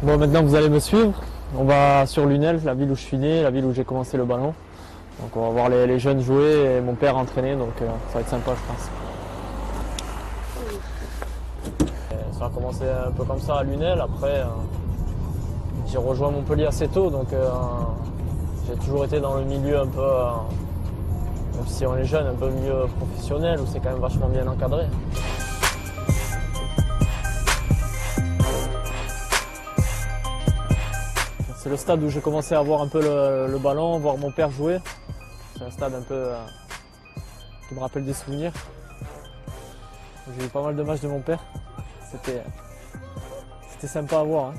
Bon, maintenant vous allez me suivre. On va sur Lunel, la ville où je suis né, la ville où j'ai commencé le ballon. Donc on va voir les jeunes jouer et mon père entraîner, donc ça va être sympa je pense. Et ça a commencé un peu comme ça à Lunel, après j'ai rejoint Montpellier assez tôt, donc j'ai toujours été dans le milieu un peu, même si on est jeune, un peu milieu professionnel où c'est quand même vachement bien encadré. C'est le stade où j'ai commencé à voir un peu le ballon, voir mon père jouer. C'est un stade un peu qui me rappelle des souvenirs. J'ai eu pas mal de matchs de mon père. C'était sympa à voir. Hein.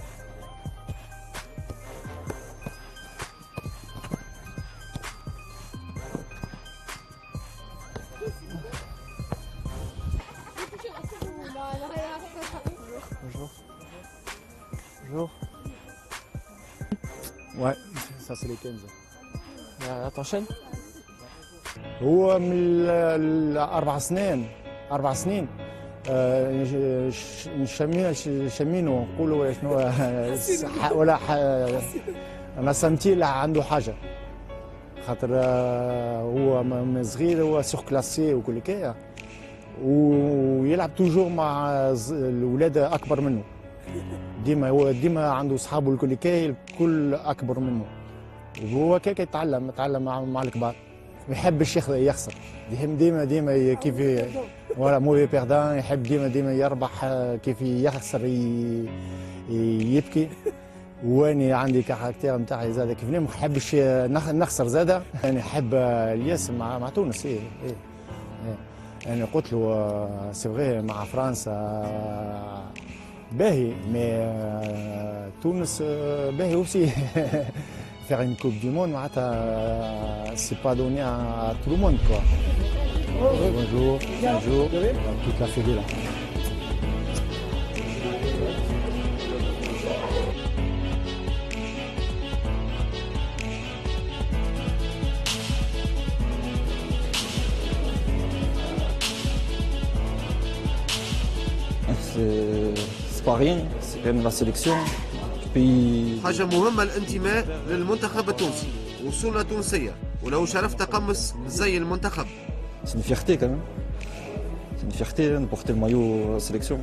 Bonjour. Bonjour. Ouais, ça c'est les 15. T'enchaînes هو من 4 سنين نشمينه نقولوا شنو ولا انا سنتي له عنده حاجه خاطر هو من صغير هو سور كلاسي وكل كده ويلعب توجور مع الاولاد اكبر منه ديما عنده اصحابه الكل كاي الكل اكبر منه وهو كيك يتعلم مع الكبار ما يحبش يخسر ديما كيف ولا موي بيردان يحب ديما يربح كيف يخسر يبكي واني عندي كاركتير نتاعي زاد كيف ما نحبش نخسر زاد يعني نحب الياس مع تونس ايه يعني قلت له سي فغي مع فرنسا باهي مي تونس باهي اوسي faire une coupe du monde c'est pas donné à tout le monde quoi. Bonjour, toute la fédé là. C'est pas rien, c'est quand même la sélection. حاجة مهمة الانتماء للمنتخب التونسي، وصولنا تونسية، ولو شرفت قمص زي المنتخب. C'est une fierté quand même. C'est une fierté de porter le maillot sélection.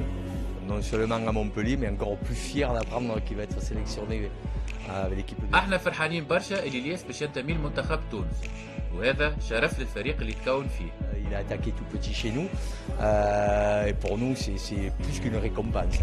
Non seulement à Montpellier, mais encore plus fier d'apprendre qu'il va être sélectionné avec l'équipe. احنا فرحانين برشا اللي الياس باش ينتمي لمنتخب تونس، وهذا شرف للفريق اللي تكون فيه. Il a attaqué tout petit chez nous, et pour nous c'est plus qu'une récompense.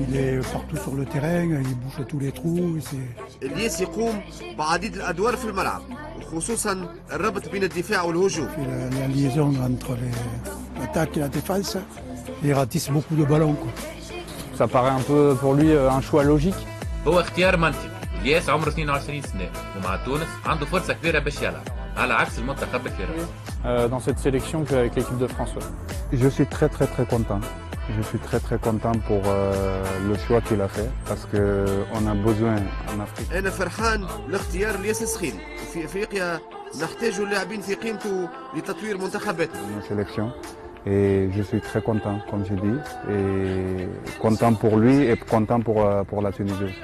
Il est partout sur le terrain, il bouche tous les trous. الياس يقوم بعديد الادوار في الملعب وخصوصا الربط بين الدفاع والهجوم. La liaison entre l'attaque et la défense, il ratisse beaucoup de ballons. Quoi. Ça paraît un peu pour lui un choix logique. هو اختيار منطقي. الياس عمره 22 سنة ومع تونس عنده فرصة كبيرة باش يلعب على عكس المنتخب الفرنسي. Dans cette sélection qu'avec l'équipe de France. Je suis très content. Je suis très content pour le choix qu'il a fait parce qu'on a besoin en Afrique. أنا فرحان لاختيار الياس السخيل، وفي افريقيا نحتاج اللاعبين في قيمته لتطوير منتخباتنا. Nos sélections. Et je suis très content, comme je dis, et content pour lui et content pour la Tunisie aussi.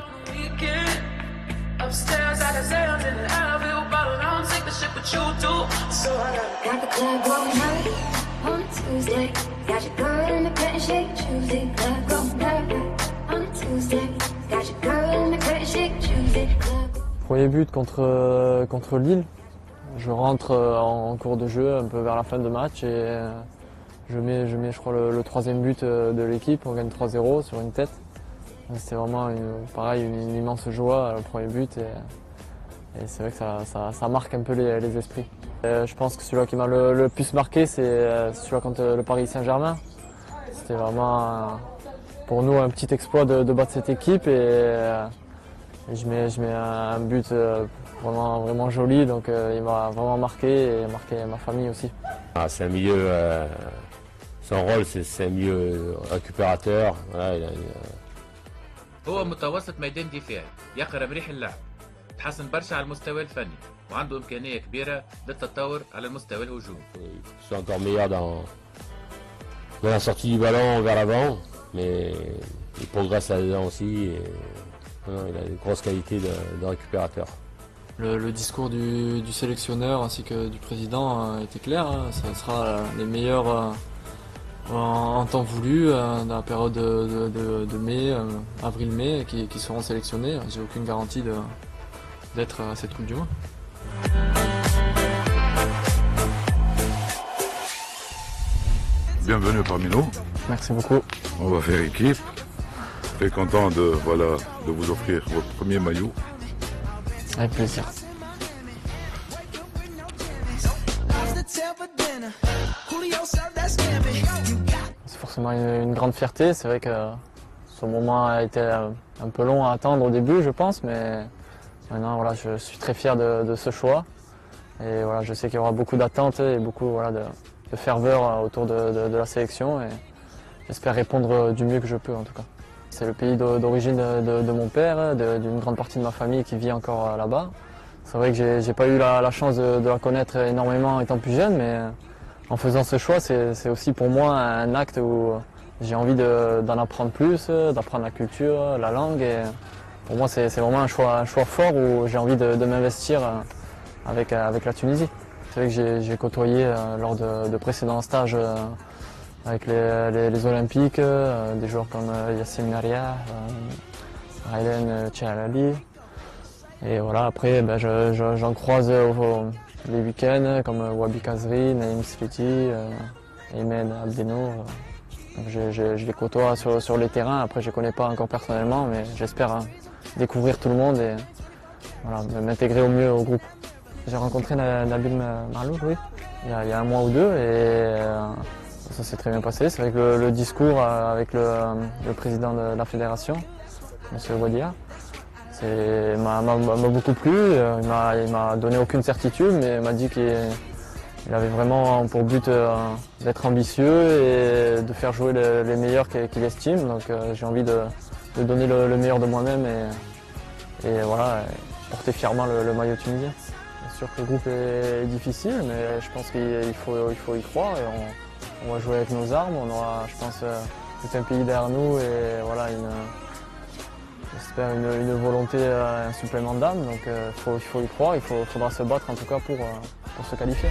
Premier but contre Lille. Je rentre en cours de jeu un peu vers la fin de match et je mets je crois le troisième but de l'équipe. On gagne 3-0 sur une tête. C'était vraiment pareil, une immense joie, le premier but. Et c'est vrai que ça marque un peu les esprits. Je pense que celui qui m'a le plus marqué, c'est celui contre le Paris Saint-Germain. C'était vraiment pour nous un petit exploit de battre cette équipe et je mets un but vraiment joli, donc il m'a vraiment marqué et marqué ma famille aussi. C'est un milieu, son rôle c'est un milieu récupérateur. Voilà, هو متوسط ميدان دفاعي يقرا مليح اللعب تحسن برشا على المستوى الفني وعنده إمكانية كبيرة للتطور على المستوى الهجومي. C'est encore meilleur dans la sortie du ballon vers l'avant, mais il progresse là-dedans aussi. Et, il a une grosse qualité de récupérateur. Le discours du sélectionneur ainsi que du président était clair, hein. Ça sera les meilleurs en temps voulu dans la période de mai, avril-mai, qui seront sélectionnés. J'ai aucune garantie d'être à cette Coupe du Monde. Bienvenue parmi nous. Merci beaucoup. On va faire équipe. Très content de vous offrir votre premier maillot. Avec plaisir. C'est forcément une grande fierté. C'est vrai que ce moment a été un peu long à attendre au début, je pense, mais maintenant voilà, je suis très fier de ce choix. Et voilà, je sais qu'il y aura beaucoup d'attentes et beaucoup de ferveur autour de la sélection. Et j'espère répondre du mieux que je peux en tout cas. C'est le pays d'origine de mon père, d'une grande partie de ma famille qui vit encore là-bas. C'est vrai que j'ai pas eu la chance de la connaître énormément étant plus jeune, mais en faisant ce choix, c'est aussi pour moi un acte où j'ai envie d'en apprendre plus, d'apprendre la culture, la langue. Et pour moi, c'est vraiment un choix fort où j'ai envie de m'investir avec la Tunisie. C'est vrai que j'ai côtoyé lors de précédents stages avec les Olympiques, des joueurs comme Yassim Naria, Aylen Tchalali. Et voilà, après j'en croise les week-ends comme Wabi Kazri, Naïm Sliti, Aymen Abdeno. Je les côtoie sur les terrains. Après je ne les connais pas encore personnellement, mais j'espère découvrir tout le monde et voilà, m'intégrer au mieux au groupe. J'ai rencontré Nabil Marloul, oui, il y a un mois ou deux et ça s'est très bien passé. C'est vrai que le discours avec le président de la fédération, M. Wadia, m'a beaucoup plu. Il m'a donné aucune certitude, mais il m'a dit qu'il avait vraiment pour but d'être ambitieux et de faire jouer les meilleurs qu'il estime. Donc j'ai envie de donner le meilleur de moi-même et voilà, porter fièrement le maillot tunisien. Bien sûr que le groupe est difficile, mais je pense qu'il faut y croire. Et on va jouer avec nos armes, on aura, je pense, tout un pays derrière nous et voilà, j'espère une volonté, un supplément d'âme. Donc il faut y croire, faudra se battre en tout cas pour se qualifier.